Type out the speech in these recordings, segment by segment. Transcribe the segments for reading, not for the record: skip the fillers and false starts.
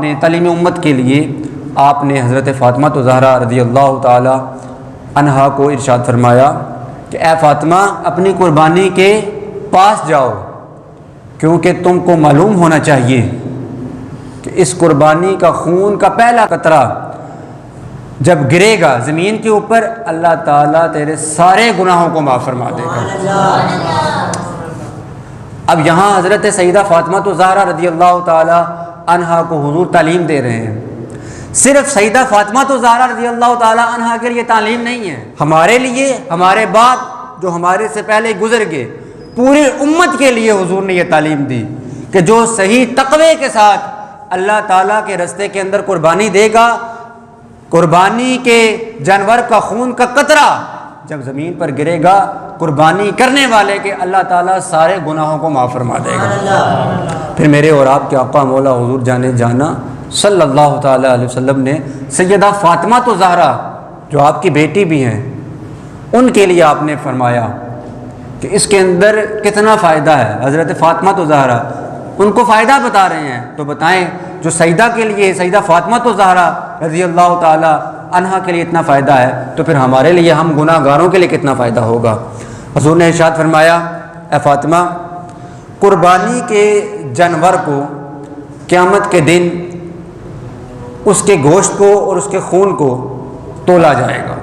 نے تعلیم امت کے لیے آپ نے حضرت فاطمہ زہرا رضی اللہ تعالی عنہا کو ارشاد فرمایا کہ اے فاطمہ اپنی قربانی کے پاس جاؤ، کیونکہ تم کو معلوم ہونا چاہیے کہ اس قربانی کا خون کا پہلا قطرہ جب گرے گا زمین کے اوپر، اللہ تعالیٰ تیرے سارے گناہوں کو معاف فرما دے گا۔ اب یہاں حضرت سیدہ فاطمہ زہرا رضی اللہ تعالی عنہا کو حضور تعلیم دے رہے ہیں۔ صرف سیدہ فاطمہ زہرا رضی اللہ تعالی عنہا کے لیے تعلیم نہیں ہے، ہمارے لیے، ہمارے باپ جو ہمارے سے پہلے گزر گئے، پوری امت کے لیے حضور نے یہ تعلیم دی کہ جو صحیح تقوی کے ساتھ اللہ تعالیٰ کے راستے کے اندر قربانی دے گا، قربانی کے جانور کا خون کا قطرہ جب زمین پر گرے گا، قربانی کرنے والے کے اللہ تعالیٰ سارے گناہوں کو معاف فرما دے گا۔ پھر میرے اور آپ کے آقا مولا حضور جانے جانا صلی اللہ تعالیٰ علیہ وسلم نے سیدہ فاطمہ زہرا جو آپ کی بیٹی بھی ہیں، ان کے لیے آپ نے فرمایا کہ اس کے اندر کتنا فائدہ ہے۔ حضرت فاطمہ زہرا ان کو فائدہ بتا رہے ہیں، تو بتائیں جو سیدہ کے لیے، سیدہ فاطمہ زہرا رضی اللہ تعالی عنہا کے لیے اتنا فائدہ ہے، تو پھر ہمارے لیے، ہم گناہ گاروں کے لیے کتنا فائدہ ہوگا۔ حضور نے ارشاد فرمایا اے فاطمہ قربانی کے جانور کو قیامت کے دن اس کے گوشت کو اور اس کے خون کو تولا جائے گا،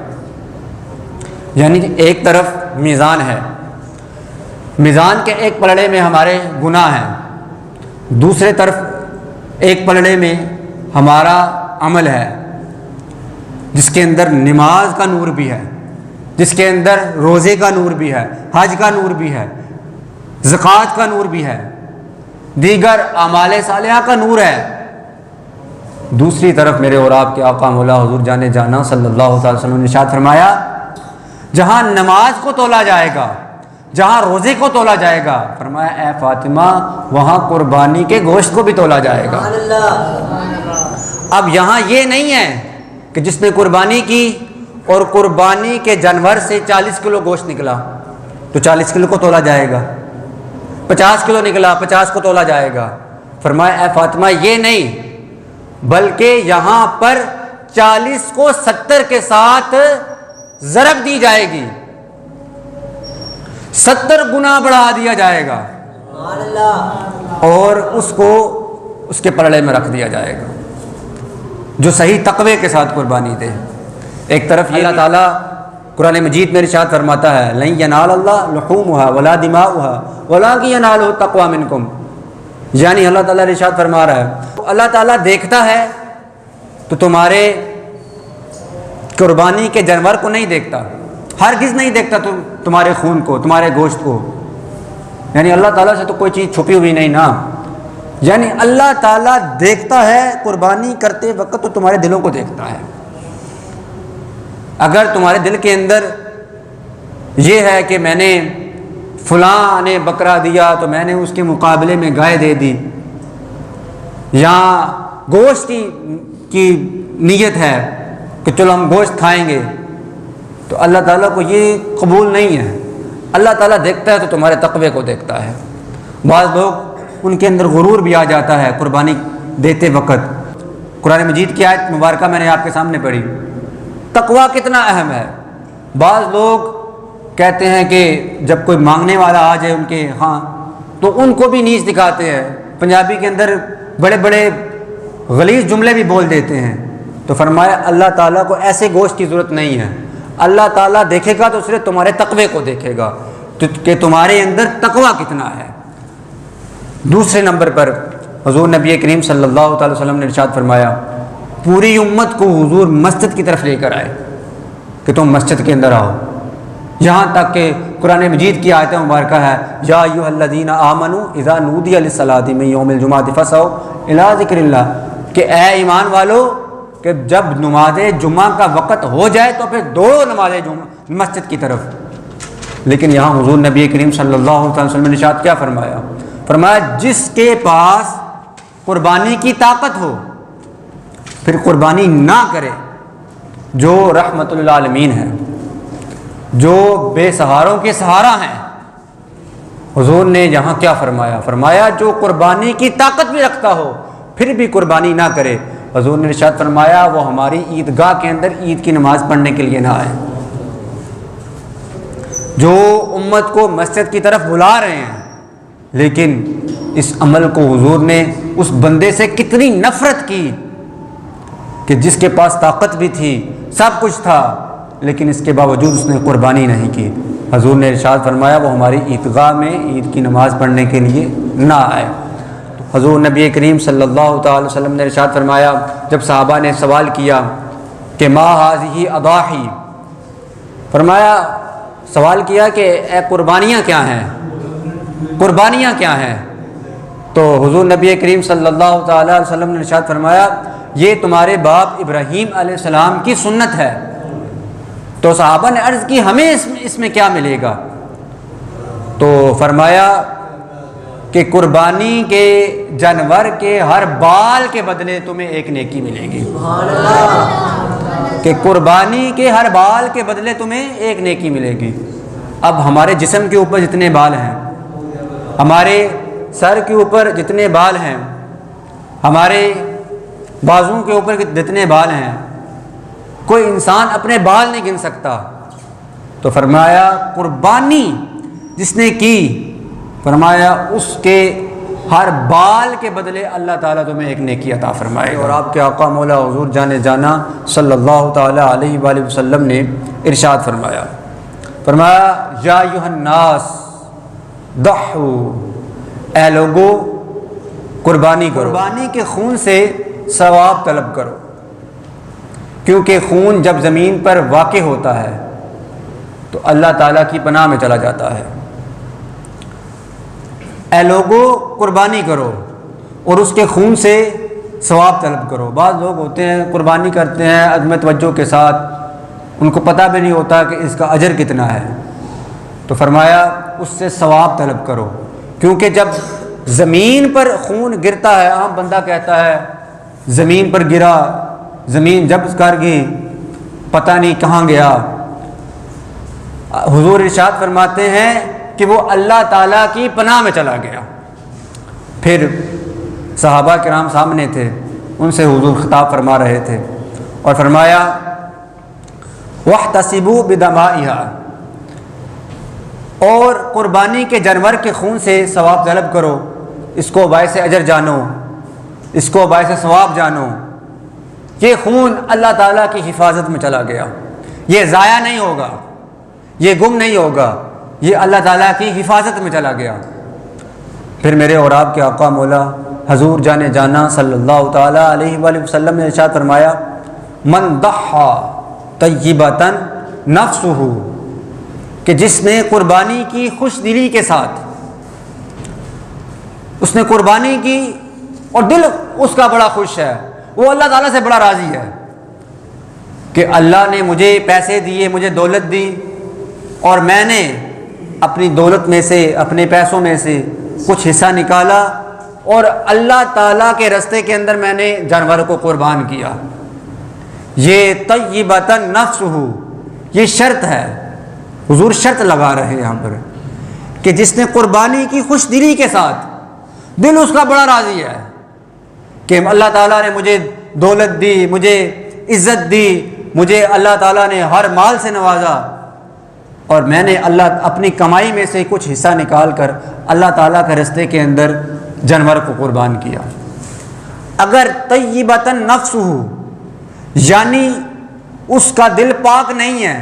یعنی ایک طرف میزان ہے، میزان کے ایک پلڑے میں ہمارے گناہ ہیں، دوسرے طرف ایک پلڑے میں ہمارا عمل ہے، جس کے اندر نماز کا نور بھی ہے، جس کے اندر روزے کا نور بھی ہے، حج کا نور بھی ہے، زکوٰۃ کا نور بھی ہے، دیگر اعمال صالحہ کا نور ہے۔ دوسری طرف میرے اور آپ کے آقا مولا حضور جانے جانا صلی اللہ علیہ وسلم نے ارشاد فرمایا جہاں نماز کو تولا جائے گا، جہاں روزے کو تولا جائے گا، فرمایا اے فاطمہ وہاں قربانی کے گوشت کو بھی تولا جائے گا۔ اب یہاں یہ نہیں ہے کہ جس نے قربانی کی اور قربانی کے جانور سے 40 کلو گوشت نکلا تو 40 کلو کو تولا جائے گا، 50 کلو نکلا 50 کو تولا جائے گا۔ فرمایا اے فاطمہ یہ نہیں، بلکہ یہاں پر 40 کو 70 کے ساتھ ضرب دی جائے گی، 70 گنا بڑھا دیا جائے گا اور اس کو اس کے پلڑے میں رکھ دیا جائے گا جو صحیح تقوی کے ساتھ قربانی دے۔ ایک طرف یہ اللہ تعالیٰ قرآن مجید میں ارشاد فرماتا ہے لن ینال اللہ لحومها ولا دماؤها ولکن ینالہ التقوی منکم، یعنی اللہ تعالیٰ ارشاد فرما رہا ہے اللہ تعالیٰ دیکھتا ہے تو تمہارے قربانی کے جانور کو نہیں دیکھتا، ہرگز نہیں دیکھتا تمہارے خون کو، تمہارے گوشت کو، یعنی اللہ تعالیٰ سے تو کوئی چیز چھپی ہوئی نہیں نا، یعنی اللہ تعالیٰ دیکھتا ہے قربانی کرتے وقت تو تمہارے دلوں کو دیکھتا ہے۔ اگر تمہارے دل کے اندر یہ ہے کہ میں نے فلاں نے بکرا دیا تو میں نے اس کے مقابلے میں گائے دے دی، یا گوشت کی نیت ہے کہ چلو ہم گوشت کھائیں گے، تو اللہ تعالیٰ کو یہ قبول نہیں ہے۔ اللہ تعالیٰ دیکھتا ہے تو تمہارے تقوی کو دیکھتا ہے۔ بعض لوگ ان کے اندر غرور بھی آ جاتا ہے قربانی دیتے وقت۔ قرآن مجید کی آیت مبارکہ میں نے آپ کے سامنے پڑھی، تقوی کتنا اہم ہے۔ بعض لوگ کہتے ہیں کہ جب کوئی مانگنے والا آ جائے ان کے ہاں تو ان کو بھی نیچ دکھاتے ہیں، پنجابی کے اندر بڑے بڑے غلیظ جملے بھی بول دیتے ہیں۔ تو فرمایا اللہ تعالیٰ کو ایسے گوشت کی ضرورت نہیں ہے، اللہ تعالیٰ دیکھے گا تو صرف تمہارے تقوی کو دیکھے گا کہ تمہارے اندر تقوی کتنا ہے۔ دوسرے نمبر پر حضور نبی کریم صلی اللہ تعالی وسلم نے ارشاد فرمایا پوری امت کو حضور مسجد کی طرف لے کر آئے کہ تم مسجد کے اندر آؤ، یہاں تک کہ قرآن مجید کی آیت مبارکہ ہے یا ایھا الذین آمنوا اذا نودی للصلاۃ من یوم الجمعۃ فاسعوا الی ذکر اللہ، کہ اے ایمان والو کہ جب نماز جمعہ کا وقت ہو جائے تو پھر دوڑو نماز جمعہ مسجد کی طرف۔ لیکن یہاں حضور نبی کریم صلی اللہ علیہ وسلم نے ارشاد کیا فرمایا؟ فرمایا جس کے پاس قربانی کی طاقت ہو پھر قربانی نہ کرے، جو رحمت للعالمین ہے، جو بے سہاروں کے سہارا ہیں۔ حضور نے یہاں کیا فرمایا؟ فرمایا جو قربانی کی طاقت بھی رکھتا ہو پھر بھی قربانی نہ کرے، حضور نے ارشاد فرمایا وہ ہماری عیدگاہ کے اندر عید کی نماز پڑھنے کے لیے نہ آئے۔ جو امت کو مسجد کی طرف بلا رہے ہیں، لیکن اس عمل کو حضور نے اس بندے سے کتنی نفرت کی کہ جس کے پاس طاقت بھی تھی، سب کچھ تھا، لیکن اس کے باوجود اس نے قربانی نہیں کی۔ حضور نے ارشاد فرمایا وہ ہماری عیدگاہ میں عید کی نماز پڑھنے کے لیے نہ آئے۔ حضور نبی کریم صلی اللہ تعالی وسلم نے ارشاد فرمایا، جب صحابہ نے سوال کیا کہ ما هذه اضاحی، فرمایا سوال کیا کہ اے قربانیاں کیا ہیں، قربانیاں کیا ہیں؟ تو حضور نبی کریم صلی اللہ تعالی علیہ وسلم نے ارشاد فرمایا یہ تمہارے باپ ابراہیم علیہ السلام کی سنت ہے۔ تو صحابہ نے عرض کی ہمیں اس میں کیا ملے گا؟ تو فرمایا کہ قربانی کے جانور کے ہر بال کے بدلے تمہیں ایک نیکی ملے گی۔ سبحان اللہ، کہ قربانی کے ہر بال کے بدلے تمہیں ایک نیکی ملے گی۔ اب ہمارے جسم کے اوپر جتنے بال ہیں، ہمارے سر کے اوپر جتنے بال ہیں، ہمارے بازوں کے اوپر جتنے بال ہیں، کوئی انسان اپنے بال نہیں گن سکتا۔ تو فرمایا قربانی جس نے کی، فرمایا اس کے ہر بال کے بدلے اللہ تعالیٰ تمہیں ایک نیکی عطا فرمائے گا۔ اور آپ کے آقا مولا حضور جانے جانا صلی اللہ تعالیٰ علیہ وآلہ وسلم نے ارشاد فرمایا یا ایھا الناس ضحوا، اے لوگو قربانی کرو، قربانی کے خون سے ثواب طلب کرو، کیونکہ خون جب زمین پر واقع ہوتا ہے تو اللہ تعالیٰ کی پناہ میں چلا جاتا ہے۔ اے لوگو قربانی کرو اور اس کے خون سے ثواب طلب کرو۔ بعض لوگ ہوتے ہیں قربانی کرتے ہیں عدم توجہ کے ساتھ، ان کو پتہ بھی نہیں ہوتا کہ اس کا اجر کتنا ہے۔ تو فرمایا اس سے ثواب طلب کرو، کیونکہ جب زمین پر خون گرتا ہے، عام بندہ کہتا ہے زمین پر گرا، زمین جب کر گئی، پتہ نہیں کہاں گیا۔ حضور ارشاد فرماتے ہیں کہ وہ اللہ تعالیٰ کی پناہ میں چلا گیا۔ پھر صحابہ کرام سامنے تھے، ان سے حضور خطاب فرما رہے تھے اور فرمایا وَاحْتَسِبُوا بِدَمَائِهَا، اور قربانی کے جانور کے خون سے ثواب طلب کرو، اس کو باعث اجر جانو، اس کو باعث ثواب جانو۔ یہ خون اللہ تعالیٰ کی حفاظت میں چلا گیا، یہ ضائع نہیں ہوگا، یہ گم نہیں ہوگا، یہ اللہ تعالیٰ کی حفاظت میں چلا گیا۔ پھر میرے اور آپ کے آقا مولا حضور جانے جانا صلی اللہ تعالیٰ علیہ وآلہ وسلم نے ارشاد فرمایا من ضحى طیبۃ نفسہ، کہ جس نے قربانی کی خوش دلی کے ساتھ، اس نے قربانی کی اور دل اس کا بڑا خوش ہے، وہ اللہ تعالیٰ سے بڑا راضی ہے کہ اللہ نے مجھے پیسے دیے، مجھے دولت دی، اور میں نے اپنی دولت میں سے، اپنے پیسوں میں سے کچھ حصہ نکالا اور اللہ تعالیٰ کے راستے کے اندر میں نے جانور کو قربان کیا۔ یہ طیبۃ نفسہ، یہ شرط ہے، حضور شرط لگا رہے ہیں یہاں پر کہ جس نے قربانی کی خوش دلی کے ساتھ، دل اس کا بڑا راضی ہے کہ اللہ تعالیٰ نے مجھے دولت دی، مجھے عزت دی، مجھے اللہ تعالیٰ نے ہر مال سے نوازا، اور میں نے اللہ اپنی کمائی میں سے کچھ حصہ نکال کر اللہ تعالیٰ کے راستے کے اندر جانور کو قربان کیا۔ اگر طیبۃ نفسہ یعنی اس کا دل پاک نہیں ہے،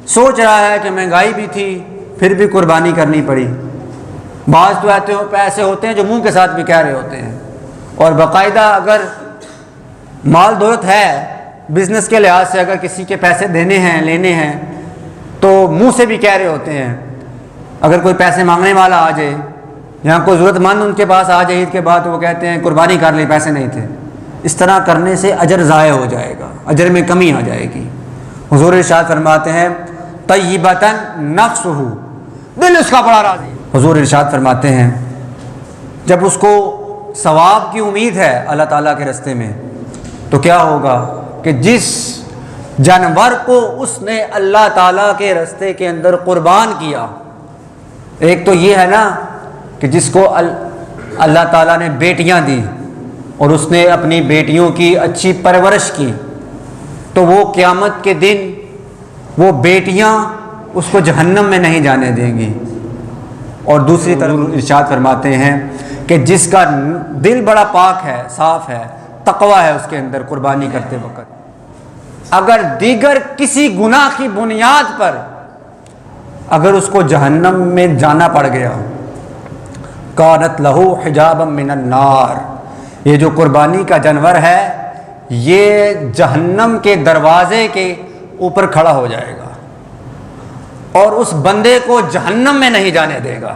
سوچ رہا ہے کہ مہنگائی بھی تھی پھر بھی قربانی کرنی پڑی، بعض تو ایسے ہوتے ہیں جو منہ کے ساتھ بھی کہہ رہے ہوتے ہیں، اور باقاعدہ اگر مال دولت ہے، بزنس کے لحاظ سے اگر کسی کے پیسے دینے ہیں، لینے ہیں، تو منہ سے بھی کہہ رہے ہوتے ہیں۔ اگر کوئی پیسے مانگنے والا آ جائے، یہاں کوئی ضرورت مند ان کے پاس آ جائے عید کے بعد، تو وہ کہتے ہیں قربانی کر لی، پیسے نہیں تھے۔ اس طرح کرنے سے اجر ضائع ہو جائے گا، اجر میں کمی آ جائے گی۔ حضور ارشاد فرماتے ہیں طیبۃ نفسہ، دل اس کا بڑا راضی۔ حضور ارشاد فرماتے ہیں جب اس کو ثواب کی امید ہے اللہ تعالیٰ کے راستے میں، تو کیا ہوگا کہ جس جانور کو اس نے اللہ تعالیٰ کے راستے کے اندر قربان کیا، ایک تو یہ ہے نا کہ جس کو اللہ تعالیٰ نے بیٹیاں دی اور اس نے اپنی بیٹیوں کی اچھی پرورش کی تو وہ قیامت کے دن وہ بیٹیاں اس کو جہنم میں نہیں جانے دیں گی۔ اور دوسری طرف ارشاد فرماتے ہیں کہ جس کا دل بڑا پاک ہے، صاف ہے، تقوی ہے اس کے اندر قربانی کرتے وقت، اگر دیگر کسی گناہ کی بنیاد پر اگر اس کو جہنم میں جانا پڑ گیا، کانت لہو حجابا من النار، یہ جو قربانی کا جانور ہے یہ جہنم کے دروازے کے اوپر کھڑا ہو جائے گا اور اس بندے کو جہنم میں نہیں جانے دے گا۔